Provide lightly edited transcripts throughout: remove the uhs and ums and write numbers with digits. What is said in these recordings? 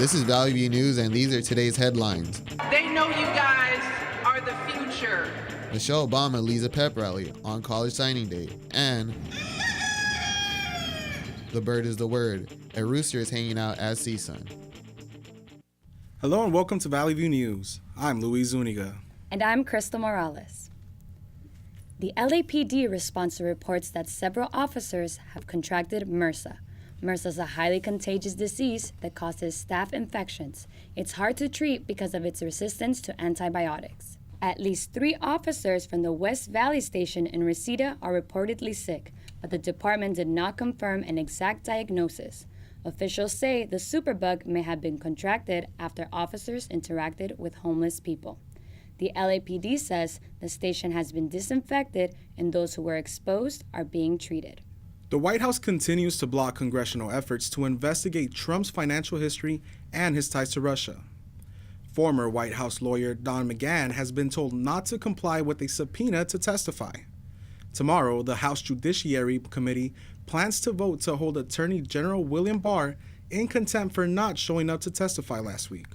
This is Valley View News, and these are today's headlines. They know you guys are the future. Michelle Obama leads a pep rally on college signing day, and the bird is the word. A rooster is hanging out at CSUN. Hello and welcome to Valley View News. I'm Luis Zuniga. And I'm Crystal Morales. The LAPD responds to reports that several officers have contracted MRSA. MRSA is a highly contagious disease that causes staph infections. It's hard to treat because of its resistance to antibiotics. At least 3 officers from the West Valley station in Reseda are reportedly sick, but the department did not confirm an exact diagnosis. Officials say the superbug may have been contracted after officers interacted with homeless people. The LAPD says the station has been disinfected and those who were exposed are being treated. The White House continues to block congressional efforts to investigate Trump's financial history and his ties to Russia. Former White House lawyer Don McGahn has been told not to comply with a subpoena to testify. Tomorrow, the House Judiciary Committee plans to vote to hold Attorney General William Barr in contempt for not showing up to testify last week.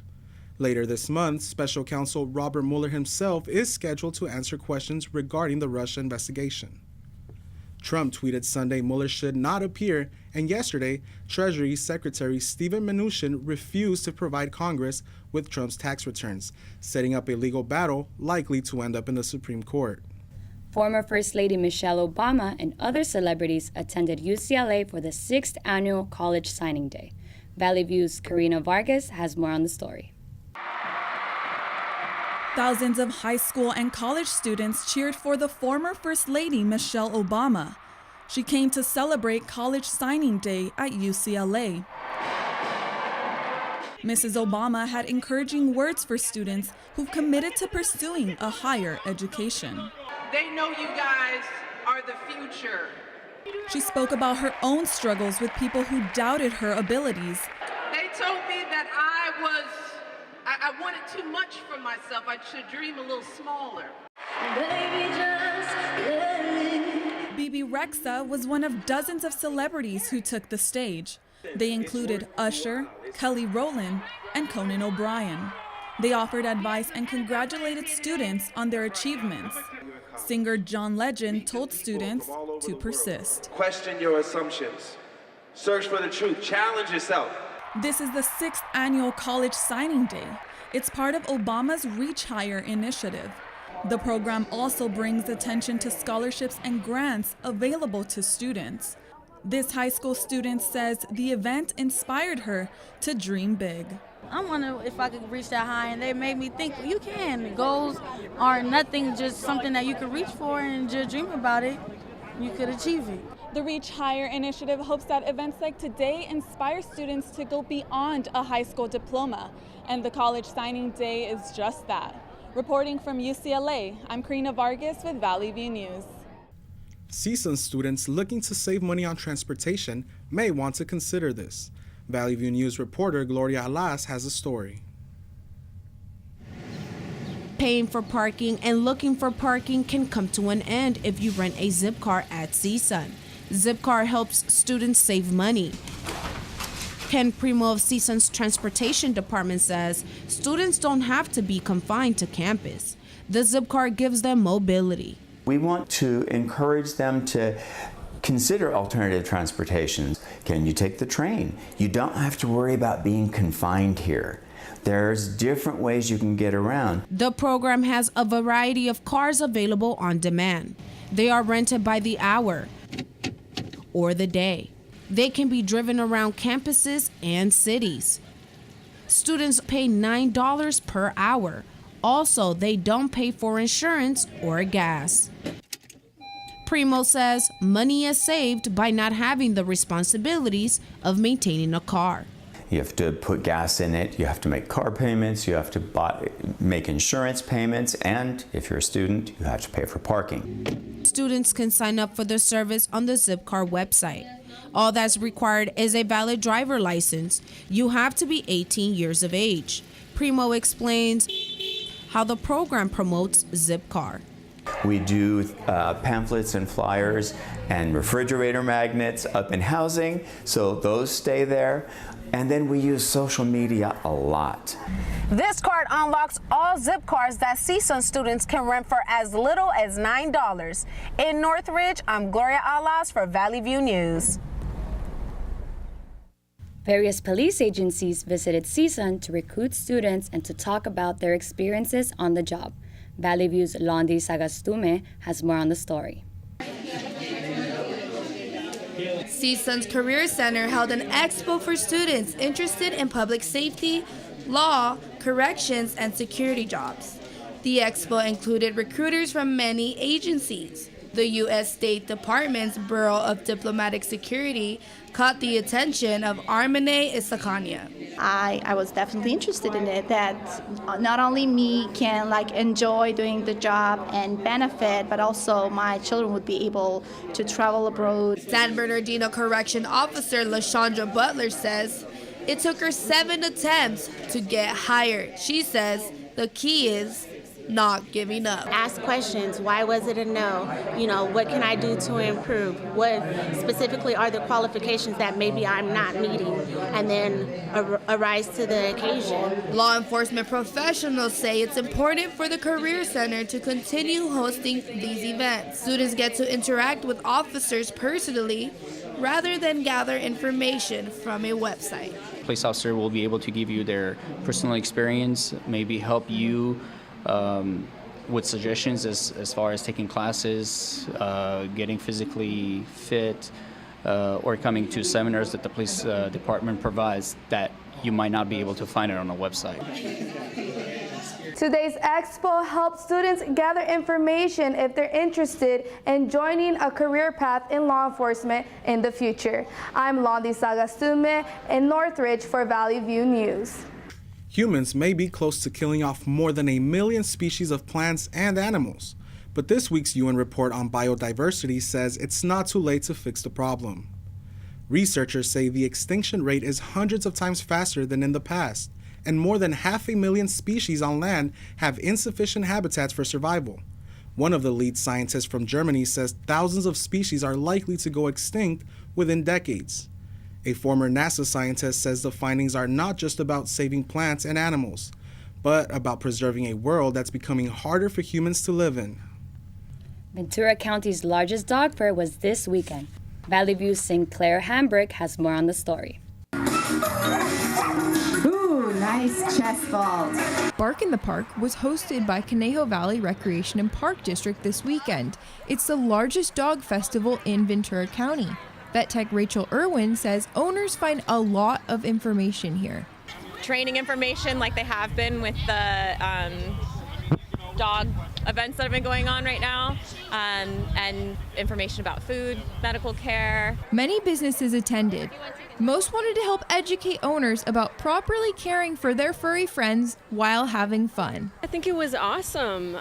Later this month, Special Counsel Robert Mueller himself is scheduled to answer questions regarding the Russia investigation. Trump tweeted Sunday Mueller should not appear, and yesterday, Treasury Secretary Steven Mnuchin refused to provide Congress with Trump's tax returns, setting up a legal battle likely to end up in the Supreme Court. Former First Lady Michelle Obama and other celebrities attended UCLA for the 6th annual College Signing Day. Valley View's Karina Vargas has more on the story. Thousands of high school and college students cheered for the former First Lady Michelle Obama. She came to celebrate College Signing Day at UCLA. Mrs. Obama had encouraging words for students who've committed to pursuing a higher education. They know you guys are the future. She spoke about her own struggles with people who doubted her abilities. They told me that I wanted too much for myself. I should dream a little smaller. Bibi Rexha was one of dozens of celebrities who took the stage. They included Usher, Kelly Rowland, and Conan O'Brien. They offered advice and congratulated students on their achievements. Singer John Legend told students to persist. Question your assumptions. Search for the truth. Challenge yourself. This is the 6th annual College Signing Day. It's part of Obama's Reach Higher initiative. The program also brings attention to scholarships and grants available to students. This high school student says the event inspired her to dream big. I wonder if I could reach that high, and they made me think you can. Goals are nothing, just something that you can reach for and just dream about it. You could achieve it. The Reach Higher initiative hopes that events like today inspire students to go beyond a high school diploma, and the College Signing Day is just that. Reporting from UCLA, I'm Karina Vargas with Valley View News. CSUN students looking to save money on transportation may want to consider this. Valley View News reporter Gloria Alas has a story. Paying for parking and looking for parking can come to an end if you rent a Zipcar at CSUN. Zipcar helps students save money. Ken Primo of CSUN's transportation department says students don't have to be confined to campus. The Zipcar gives them mobility. We want to encourage them to consider alternative transportation. Can you take the train? You don't have to worry about being confined here. There's different ways you can get around. The program has a variety of cars available on demand. They are rented by the hour or the day. They can be driven around campuses and cities. Students pay $9 per hour. Also, they don't pay for insurance or gas. Primo says money is saved by not having the responsibilities of maintaining a car. You have to put gas in it, you have to make car payments, you have to make insurance payments, and if you're a student, you have to pay for parking. Students can sign up for the service on the Zipcar website. All that's required is a valid driver license. You have to be 18 years of age. Primo explains how the program promotes Zipcar. We do pamphlets and flyers and refrigerator magnets up in housing, so those stay there. And then we use social media a lot. This card unlocks all Zipcars that CSUN students can rent for as little as $9. In Northridge, I'm Gloria Alas for Valley View News. Various police agencies visited CSUN to recruit students and to talk about their experiences on the job. Valley View's Londi Sagastume has more on the story. CSUN's Career Center held an expo for students interested in public safety, law, corrections, and security jobs. The expo included recruiters from many agencies. The U.S. State Department's Bureau of Diplomatic Security caught the attention of Armene Isakania. I was definitely interested in it, that not only me can enjoy doing the job and benefit, but also my children would be able to travel abroad. San Bernardino Correction Officer LaShondra Butler says it took her 7 attempts to get hired. She says the key is not giving up. Ask questions. Why was it a no? What can I do to improve? What specifically are the qualifications that maybe I'm not meeting? And then arise to the occasion. Law enforcement professionals say it's important for the Career Center to continue hosting these events. Students get to interact with officers personally rather than gather information from a website. Police officer will be able to give you their personal experience, maybe help you with suggestions as far as taking classes, getting physically fit, or coming to seminars that the police department provides that you might not be able to find it on a website. Today's expo helps students gather information if they're interested in joining a career path in law enforcement in the future. I'm Londi Sagastume in Northridge for Valley View News. Humans may be close to killing off more than 1 million species of plants and animals, but this week's UN report on biodiversity says it's not too late to fix the problem. Researchers say the extinction rate is hundreds of times faster than in the past, and more than 500,000 species on land have insufficient habitats for survival. One of the lead scientists from Germany says thousands of species are likely to go extinct within decades. A former NASA scientist says the findings are not just about saving plants and animals, but about preserving a world that's becoming harder for humans to live in. Ventura County's largest dog fair was this weekend. Valley View's Sinclair Hambrick has more on the story. Ooh, nice chest vault. Bark in the Park was hosted by Conejo Valley Recreation and Park District this weekend. It's the largest dog festival in Ventura County. Vet tech Rachel Irwin says owners find a lot of information here. Training information like they have been with the dog events that have been going on right now, and information about food, medical care. Many businesses attended. Most wanted to help educate owners about properly caring for their furry friends while having fun. I think it was awesome.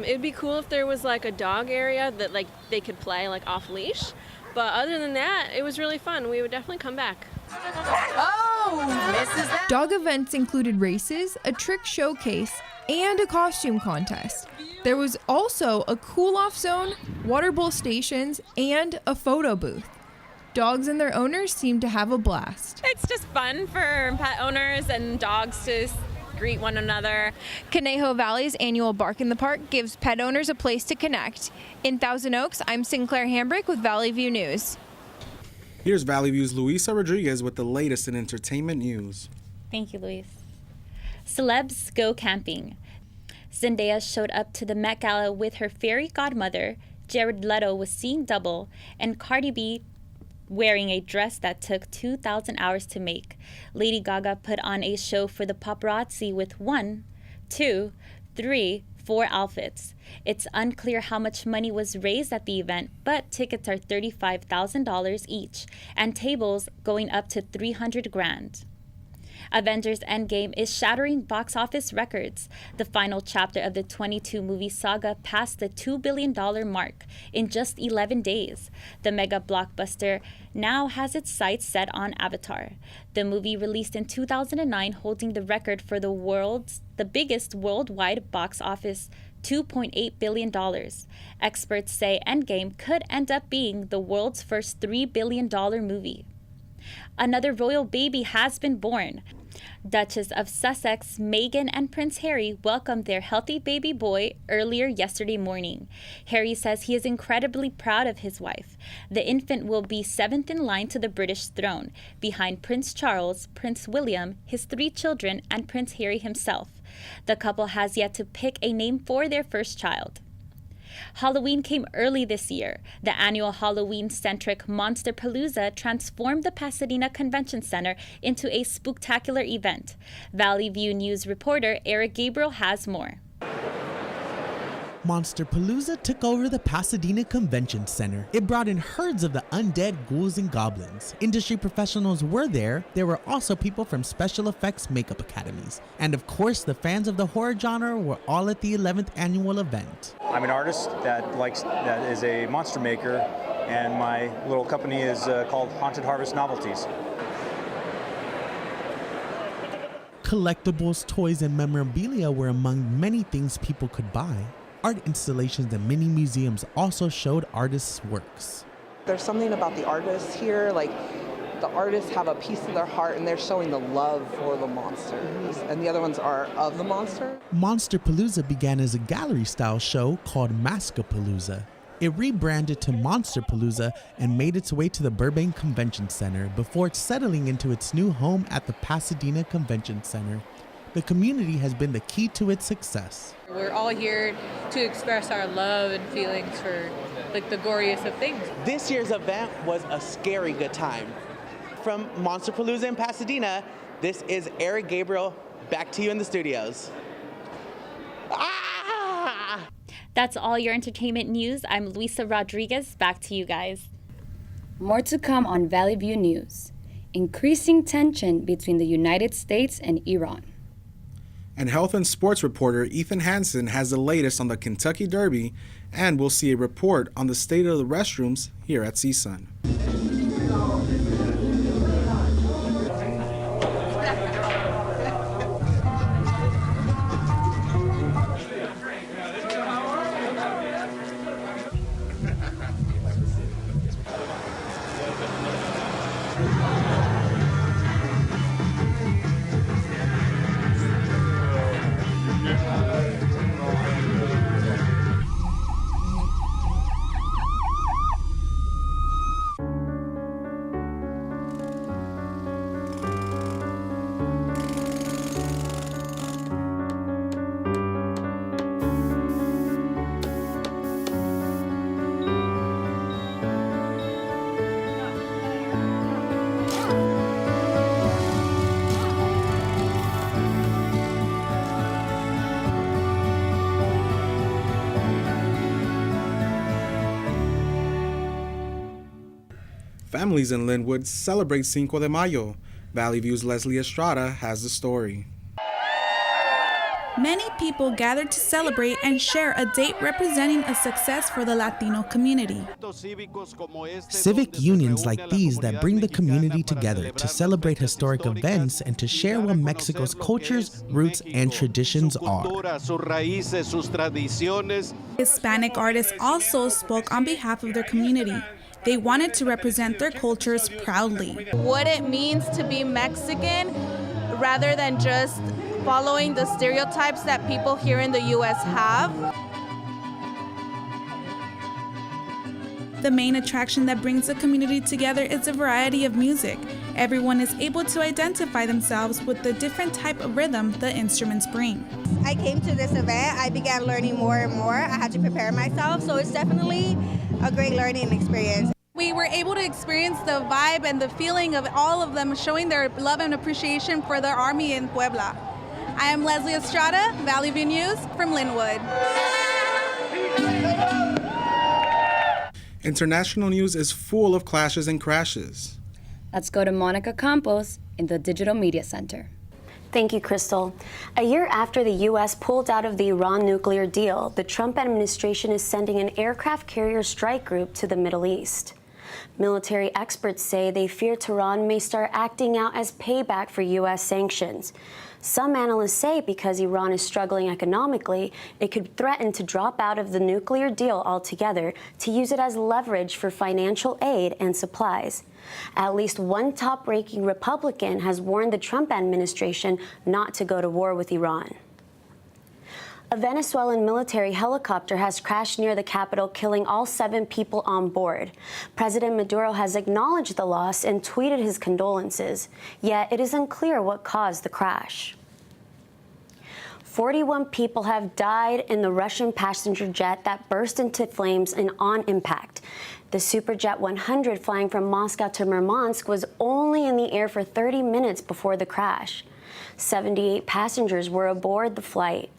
It'd be cool if there was a dog area that they could play off leash. But other than that, it was really fun. We would definitely come back. Oh, misses that. Dog events included races, a trick showcase, and a costume contest. There was also a cool-off zone, water bowl stations, and a photo booth. Dogs and their owners seemed to have a blast. It's just fun for pet owners and dogs to greet one another. Conejo Valley's annual Bark in the Park gives pet owners a place to connect. In Thousand Oaks, I'm Sinclair Hambrick with Valley View News. Here's Valley View's Luisa Rodriguez with the latest in entertainment news. Thank you, Luis. Celebs Go Camping. Zendaya showed up to the Met Gala with her fairy godmother. Jared Leto was seeing double, and Cardi B wearing a dress that took 2,000 hours to make. Lady Gaga put on a show for the paparazzi with 1, 2, 3, 4 outfits. It's unclear how much money was raised at the event, but tickets are $35,000 each, and tables going up to $300,000. Avengers Endgame is shattering box office records. The final chapter of the 22-movie saga passed the $2 billion mark in just 11 days. The mega blockbuster now has its sights set on Avatar. The movie released in 2009 holding the record for the biggest worldwide box office, $2.8 billion. Experts say Endgame could end up being the world's first $3 billion movie. Another royal baby has been born. Duchess of Sussex, Meghan, and Prince Harry welcomed their healthy baby boy earlier yesterday morning. Harry says he is incredibly proud of his wife. The infant will be 7th in line to the British throne, behind Prince Charles, Prince William, his 3 children, and Prince Harry himself. The couple has yet to pick a name for their first child. Halloween came early this year. The annual Halloween-centric Monster Palooza transformed the Pasadena Convention Center into a spooktacular event. Valley View News reporter Eric Gabriel has more. Monster Palooza took over the Pasadena Convention Center. It brought in herds of the undead ghouls and goblins. Industry professionals were there. There were also people from special effects makeup academies. And of course, the fans of the horror genre were all at the 11th annual event. I'm an artist that is a monster maker, and my little company is called Haunted Harvest Novelties. Collectibles, toys, and memorabilia were among many things people could buy. Art installations and mini museums also showed artists' works. There's something about the artists here, like the artists have a piece of their heart and they're showing the love for the monsters, and the other ones are of the monster. Monster Palooza began as a gallery-style show called Maskapalooza. It rebranded to Monster Palooza and made its way to the Burbank Convention Center before settling into its new home at the Pasadena Convention Center. The community has been the key to its success. We're all here to express our love and feelings for the goriest of things. This year's event was a scary good time. From Monster Palooza in Pasadena, this is Eric Gabriel. Back to you in the studios. That's all your entertainment news. I'm Luisa Rodriguez. Back to you guys. More to come on Valley View News. Increasing tension between the United States and Iran. And health and sports reporter Ethan Hansen has the latest on the Kentucky Derby, and we'll see a report on the state of the restrooms here at CSUN. Families in Linwood celebrate Cinco de Mayo. Valley View's Leslie Estrada has the story. Many people gathered to celebrate and share a date representing a success for the Latino community. Civic unions like these that bring the community together to celebrate historic events and to share what Mexico's cultures, roots, and traditions are. Hispanic artists also spoke on behalf of their community. They wanted to represent their cultures proudly. What it means to be Mexican rather than just following the stereotypes that people here in the U.S. have. The main attraction that brings the community together is a variety of music. Everyone is able to identify themselves with the different type of rhythm the instruments bring. I came to this event, I began learning more and more. I had to prepare myself, so it's definitely a great learning experience. We were able to experience the vibe and the feeling of all of them showing their love and appreciation for their army in Puebla. I am Leslie Estrada, Valley View News from Linwood. International news is full of clashes and crashes. Let's go to Monica Campos in the Digital Media Center. Thank you, Crystal. A year after the U.S. pulled out of the Iran nuclear deal, the Trump administration is sending an aircraft carrier strike group to the Middle East. Military experts say they fear Tehran may start acting out as payback for U.S. sanctions. Some analysts say because Iran is struggling economically, it could threaten to drop out of the nuclear deal altogether to use it as leverage for financial aid and supplies. At least one top-ranking Republican has warned the Trump administration not to go to war with Iran. A Venezuelan military helicopter has crashed near the capital, killing all 7 people on board. President Maduro has acknowledged the loss and tweeted his condolences, yet it is unclear what caused the crash. 41 people have died in the Russian passenger jet that burst into flames on impact. The Superjet 100 flying from Moscow to Murmansk was only in the air for 30 minutes before the crash. 78 passengers were aboard the flight.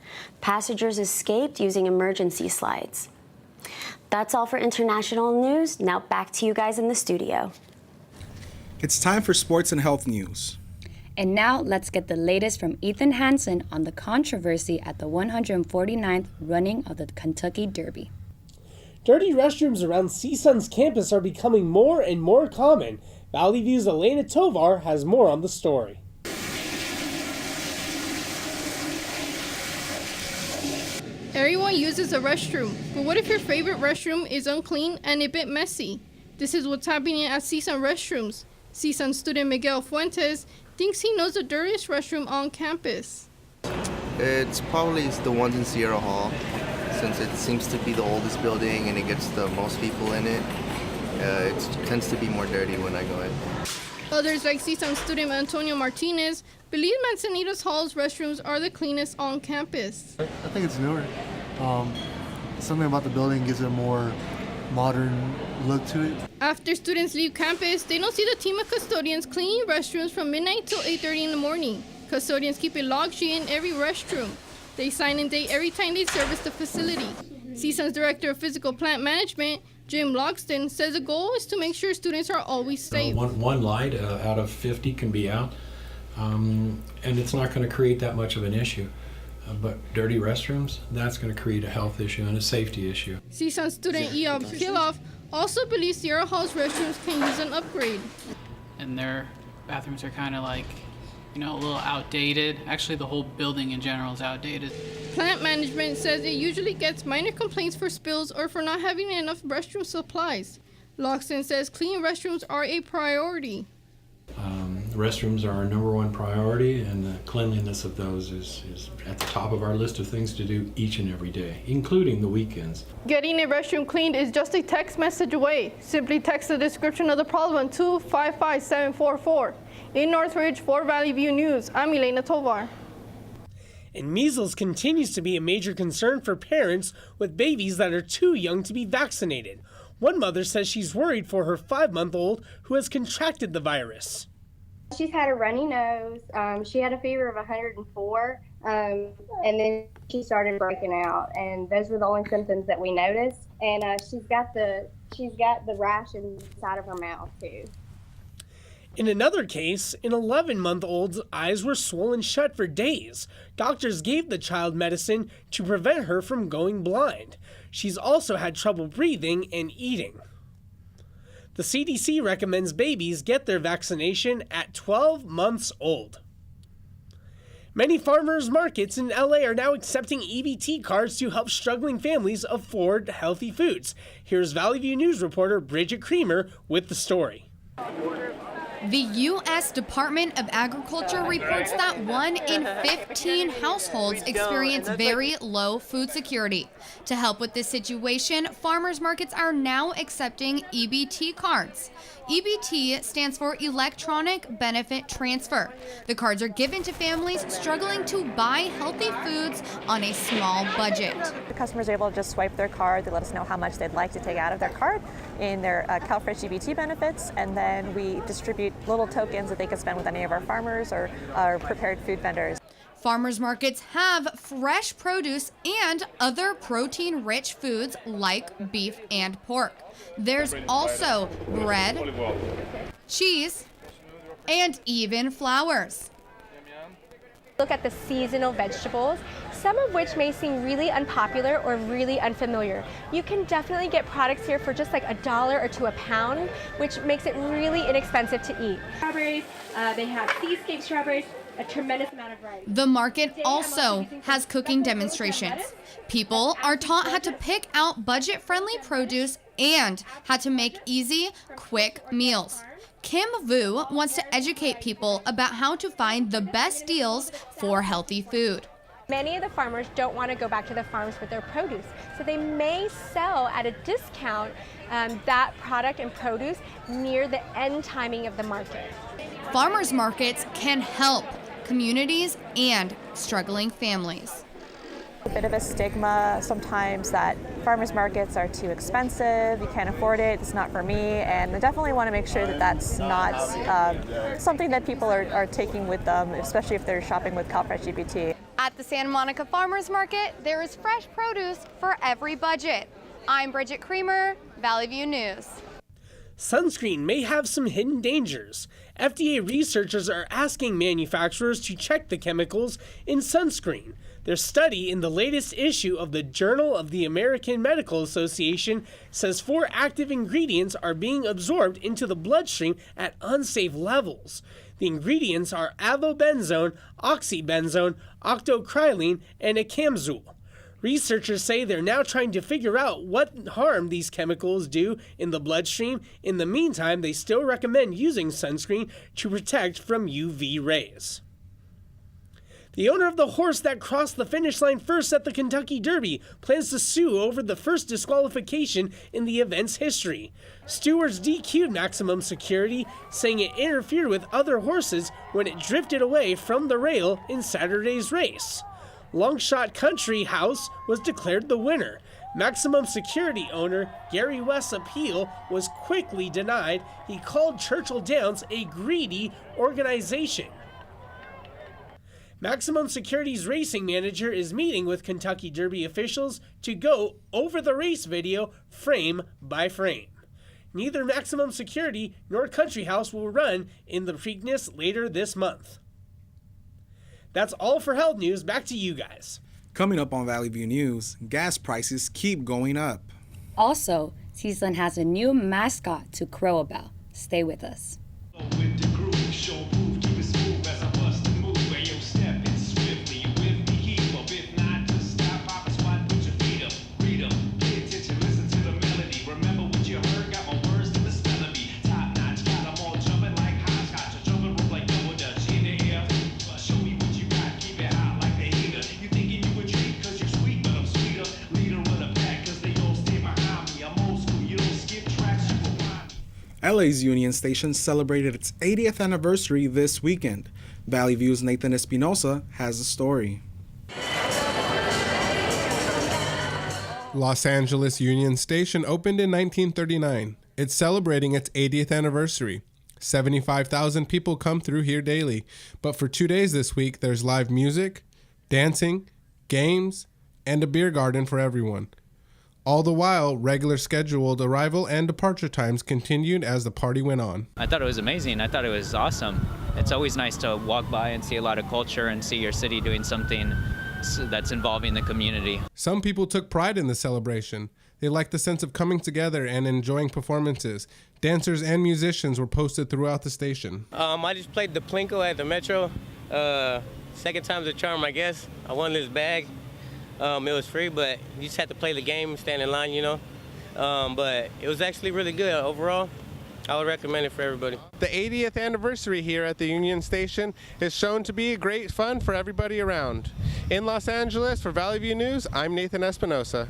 Passengers escaped using emergency slides. That's all for international news. Now back to you guys in the studio. It's time for sports and health news. And now let's get the latest from Ethan Hansen on the controversy at the 149th running of the Kentucky Derby. Dirty restrooms around CSUN's campus are becoming more and more common. Valley View's Elena Tovar has more on the story. Everyone uses a restroom, but what if your favorite restroom is unclean and a bit messy? This is what's happening at CSUN restrooms. CSUN student Miguel Fuentes thinks he knows the dirtiest restroom on campus. It's probably the ones in Sierra Hall, since it seems to be the oldest building and it gets the most people in it. It tends to be more dirty when I go in. Others, like CSUN student Antonio Martinez, believe Manzanitas Hall's restrooms are the cleanest on campus. I think it's newer. Something about the building gives it a more modern look to it. After students leave campus, they don't see the team of custodians cleaning restrooms from midnight till 8:30 in the morning. Custodians keep a log sheet in every restroom. They sign and date every time they service the facility. CSUN's Director of Physical Plant Management, Jim Logston, says the goal is to make sure students are always safe. One light out of 50 can be out, and it's not going to create that much of an issue. But dirty restrooms, that's going to create a health issue and a safety issue. CSUN student Eob Kiloff also believes Sierra Hall's restrooms can use an upgrade. And their bathrooms are kind of like, a little outdated. Actually, the whole building in general is outdated. Plant management says it usually gets minor complaints for spills or for not having enough restroom supplies. Loxton says clean restrooms are a priority. Restrooms are our #1 priority, and the cleanliness of those is at the top of our list of things to do each and every day, including the weekends. Getting a restroom cleaned is just a text message away. Simply text the description of the problem to 55744. In Northridge, for Valley View News, I'm Elena Tovar. And measles continues to be a major concern for parents with babies that are too young to be vaccinated. One mother says she's worried for her 5-month-old who has contracted the virus. She's had a runny nose. She had a fever of 104, and then she started breaking out. And those were the only symptoms that we noticed. And she's got the rash inside of her mouth too. In another case, an 11-month-old's eyes were swollen shut for days. Doctors gave the child medicine to prevent her from going blind. She's also had trouble breathing and eating. The CDC recommends babies get their vaccination at 12 months old. Many farmers markets in LA are now accepting EBT cards to help struggling families afford healthy foods. Here's Valley View News reporter Bridget Creamer with the story. The U.S. Department of Agriculture reports that 1 in 15 households experience very low food security. To help with this situation, farmers markets are now accepting EBT cards. EBT stands for Electronic Benefit Transfer. The cards are given to families struggling to buy healthy foods on a small budget. The customers are able to just swipe their card. They let us know how much they'd like to take out of their card in their CalFresh EBT benefits, and then we distribute little tokens that they can spend with any of our farmers or our prepared food vendors. Farmers markets have fresh produce and other protein-rich foods like beef and pork. There's also bread, cheese, and even flowers. Look at the seasonal vegetables, some of which may seem really unpopular or really unfamiliar. You can definitely get products here for just like $1 or $2 a pound, which makes it really inexpensive to eat. Strawberries, they have seascape strawberries, a tremendous amount of variety. The market also has cooking demonstrations. People are taught how to pick out budget-friendly produce and how to make easy, quick meals. Kim Vu wants to educate people about how to find the best deals for healthy food. Many of the farmers don't want to go back to the farms with their produce, so they may sell at a discount that product and produce near the end timing of the market. Farmers markets can help communities and struggling families. A bit of a stigma sometimes that farmers markets are too expensive, you can't afford it, it's not for me, and I definitely want to make sure that that's not something that people are taking with them, especially if they're shopping with CalFresh GBT. At the Santa Monica Farmers Market, there is fresh produce for every budget. I'm Bridget Creamer, Valley View News. Sunscreen may have some hidden dangers. FDA researchers are asking manufacturers to check the chemicals in sunscreen. Their study in the latest issue of the Journal of the American Medical Association says 4 active ingredients are being absorbed into the bloodstream at unsafe levels. The ingredients are avobenzone, oxybenzone, octocrylene, and ecamazole. Researchers say they're now trying to figure out what harm these chemicals do in the bloodstream. In the meantime, they still recommend using sunscreen to protect from UV rays. The owner of the horse that crossed the finish line first at the Kentucky Derby plans to sue over the first disqualification in the event's history. Stewards DQ'd Maximum Security, saying it interfered with other horses when it drifted away from the rail in Saturday's race. Longshot Country House was declared the winner. Maximum Security owner Gary West's appeal was quickly denied. He called Churchill Downs a greedy organization. Maximum Security's racing manager is meeting with Kentucky Derby officials to go over the race video frame by frame. Neither Maximum Security nor Country House will run in the Preakness later this month. That's all for health news. Back to you guys. Coming up on Valley View News, gas prices keep going up. Also, CSUN has a new mascot to crow about. Stay with us. LA's Union Station celebrated its 80th anniversary this weekend. Valley View's Nathan Espinosa has the story. Los Angeles Union Station opened in 1939. It's celebrating its 80th anniversary. 75,000 people come through here daily, but for 2 days this week, there's live music, dancing, games, and a beer garden for everyone. All the while, regular scheduled arrival and departure times continued as the party went on. I thought it was amazing. I thought it was awesome. It's always nice to walk by and see a lot of culture and see your city doing something that's involving the community. Some people took pride in the celebration. They liked the sense of coming together and enjoying performances. Dancers and musicians were posted throughout the station. I just played the Plinko at the Metro. Second time's a charm, I guess. I won this bag. It was free, but you just had to play the game, stand in line, you know. But it was actually really good overall. I would recommend it for everybody. The 80th anniversary here at the Union Station is shown to be great fun for everybody around. In Los Angeles, for Valley View News, I'm Nathan Espinosa.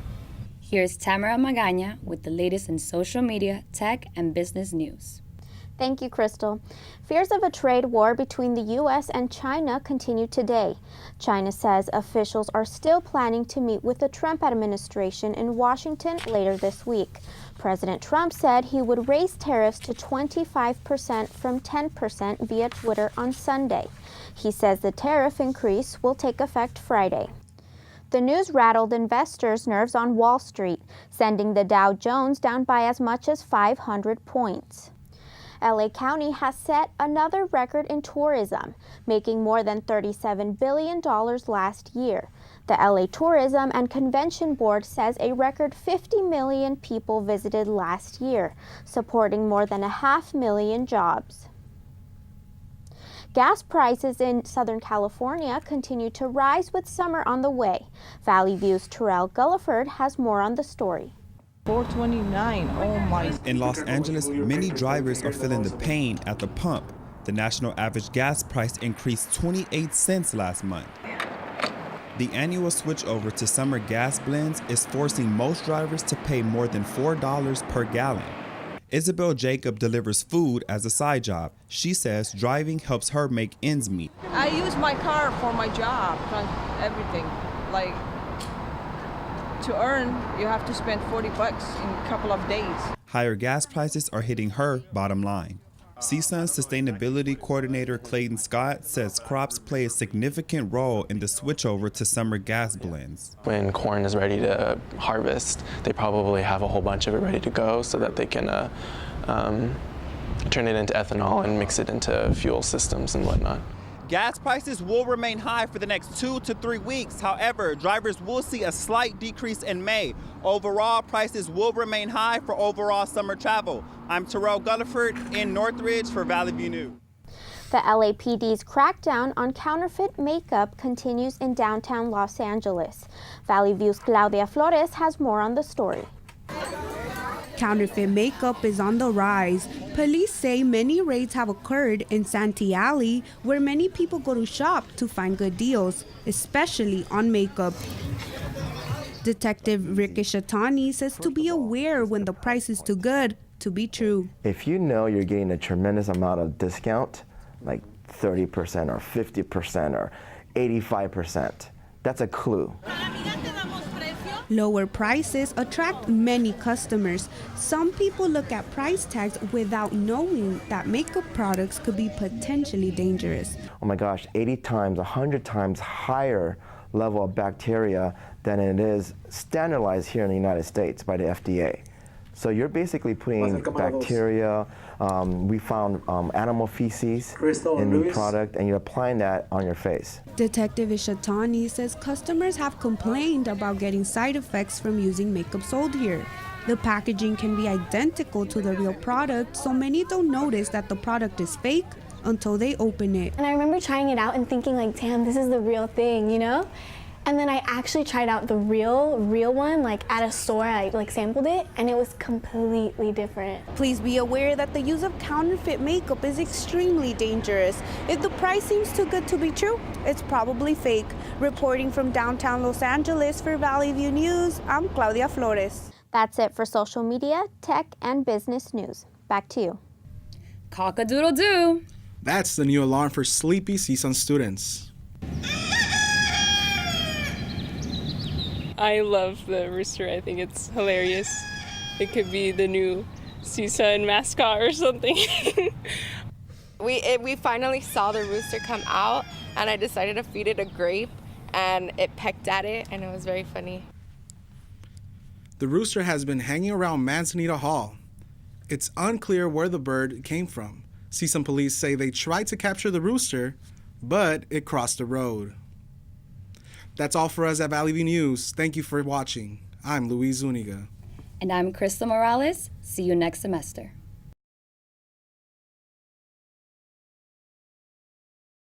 Here's Tamara Magaña with the latest in social media, tech, and business news. Thank you, Crystal. Fears of a trade war between the U.S. and China continue today. China says officials are still planning to meet with the Trump administration in Washington later this week. President Trump said he would raise tariffs to 25% from 10% via Twitter on Sunday. He says the tariff increase will take effect Friday. The news rattled investors' nerves on Wall Street, sending the Dow Jones down by as much as 500 points. LA County has set another record in tourism, making more than $37 billion last year. The LA Tourism and Convention Board says a record 50 million people visited last year, supporting more than 500,000 jobs. Gas prices in Southern California continue to rise with summer on the way. Valley View's Terrell Gulliford has more on the story. $4.29, oh my. In Los Angeles, many drivers are feeling the pain at the pump. The national average gas price increased 28 cents last month. The annual switch over to summer gas blends is forcing most drivers to pay more than $4 per gallon. Isabel Jacob delivers food as a side job. She says driving helps her make ends meet. I use my car for my job, everything. Like, to earn, you have to spend $40 in a couple of days. Higher gas prices are hitting her bottom line. CSUN Sustainability Coordinator Clayton Scott says crops play a significant role in the switchover to summer gas blends. When corn is ready to harvest, they probably have a whole bunch of it ready to go so that they can turn it into ethanol and mix it into fuel systems and whatnot. Gas prices will remain high for the next 2 to 3 weeks. However, drivers will see a slight decrease in May. Overall, prices will remain high for overall summer travel. I'm Terrell Gulliford in Northridge for Valley View News. The LAPD's crackdown on counterfeit makeup continues in downtown Los Angeles. Valley View's Claudia Flores has more on the story. Counterfeit makeup is on the rise. Police say many raids have occurred in Santee Alley, where many people go to shop to find good deals, especially on makeup. Detective Rico Bruce says to be aware when the price is too good to be true. If you know you're getting a tremendous amount of discount, like 30% or 50% or 85%, that's a clue. Lower prices attract many customers. Some people look at price tags without knowing that makeup products could be potentially dangerous. Oh my gosh, 80 times, 100 times higher level of bacteria than it is standardized here in the United States by the FDA. So you're basically putting bacteria, we found animal feces in the product, and you're applying that on your face. Detective Ishatani says customers have complained about getting side effects from using makeup sold here. The packaging can be identical to the real product, so many don't notice that the product is fake until they open it. And I remember trying it out and thinking like, damn, this is the real thing, you know? And then I actually tried out the real one, like at a store. I sampled it, and it was completely different. Please be aware that the use of counterfeit makeup is extremely dangerous. If the price seems too good to be true, it's probably fake. Reporting from downtown Los Angeles for Valley View News, I'm Claudia Flores. That's it for social media, tech, and business news. Back to you. Cock-a-doodle-doo. That's the new alarm for sleepy CSUN students. I love the rooster. I think it's hilarious. It could be the new CSUN mascot or something. We finally saw the rooster come out, and I decided to feed it a grape, and it pecked at it, and it was very funny. The rooster has been hanging around Manzanita Hall. It's unclear where the bird came from. CSUN police say they tried to capture the rooster, but it crossed the road. That's all for us at Valley View News. Thank you for watching. I'm Luis Zuniga. And I'm Crystal Morales. See you next semester.